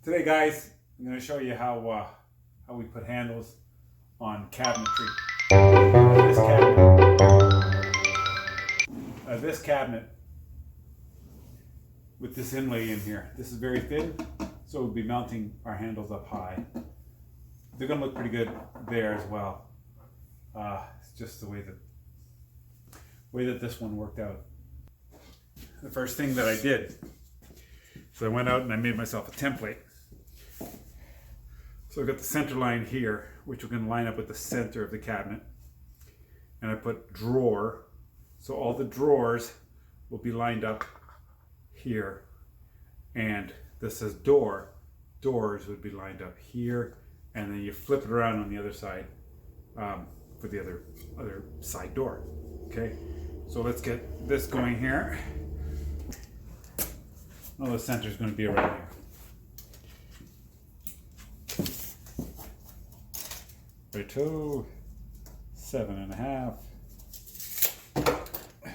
Today, guys, I'm going to show you how we put handles on cabinetry. This cabinet with this inlay in here. This is very thin, so we'll be mounting our handles up high. They're going to look pretty good there as well. It's just the way that this one worked out. The first thing that I did, so I went out and I made myself a template. So I've got the center line here, which we're going to line up with the center of the cabinet. And I put drawer, so all the drawers will be lined up here. And this says door, doors would be lined up here. And then you flip it around on the other side for the other side door. Okay, so let's get this going here. Well, the center is going to be around here. 2, 7.5.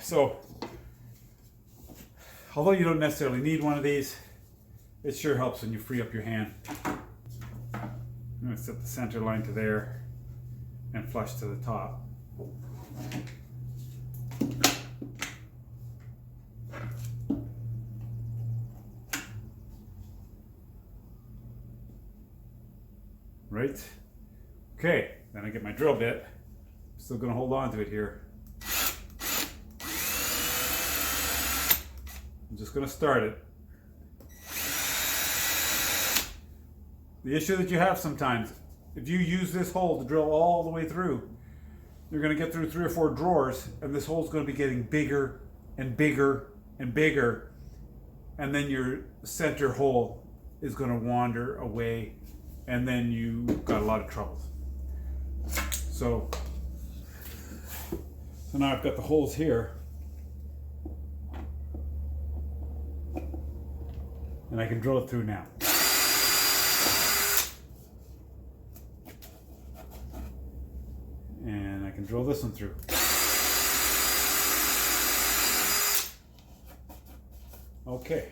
So, although you don't necessarily need one of these, it sure helps when you free up your hand. I'm going to set the center line to there and flush to the top. Right? Okay, then I get my drill bit. I'm still going to hold on to it here. I'm just going to start it. The issue that you have sometimes, if you use this hole to drill all the way through, you're going to get through 3 or 4 drawers, and this hole's going to be getting bigger and bigger and bigger, and then your center hole is going to wander away, and then you've got a lot of troubles. So now I've got the holes here, and I can drill it through now. And I can drill this one through. Okay.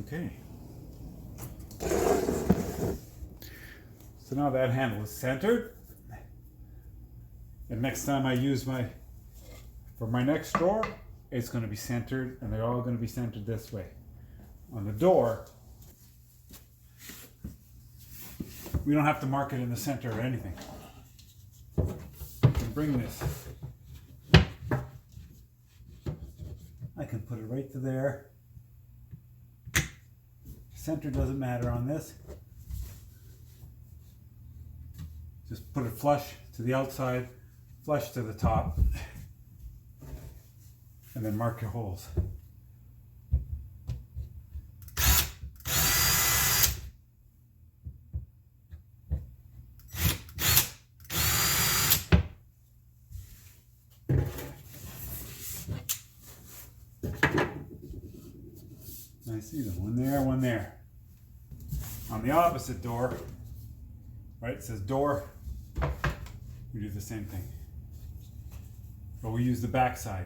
Okay. So now that handle is centered. And next time I use for my next drawer, it's going to be centered, and they're all going to be centered this way. On the door, we don't have to mark it in the center or anything. I can bring this. I can put it right to there. Center doesn't matter on this. Just put it flush to the outside, flush to the top, and then mark your holes. I see them, one there, one there. On the opposite door, right, it says door, we do the same thing. But we use the back side.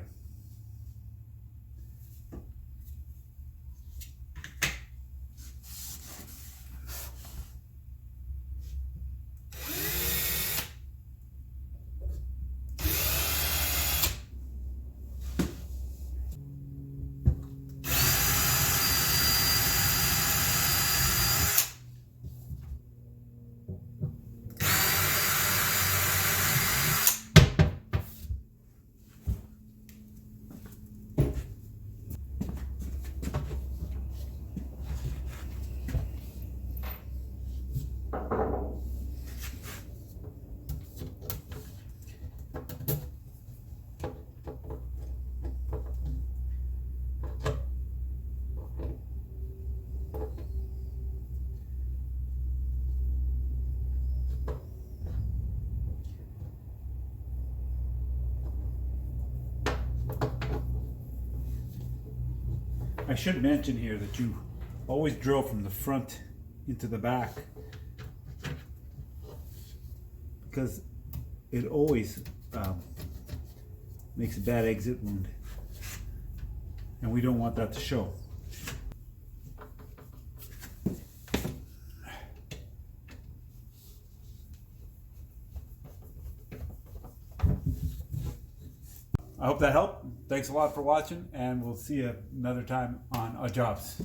I should mention here that you always drill from the front into the back, because it always makes a bad exit wound, and we don't want that to show. I hope that helped. Thanks a lot for watching, and we'll see you another time on Jobs.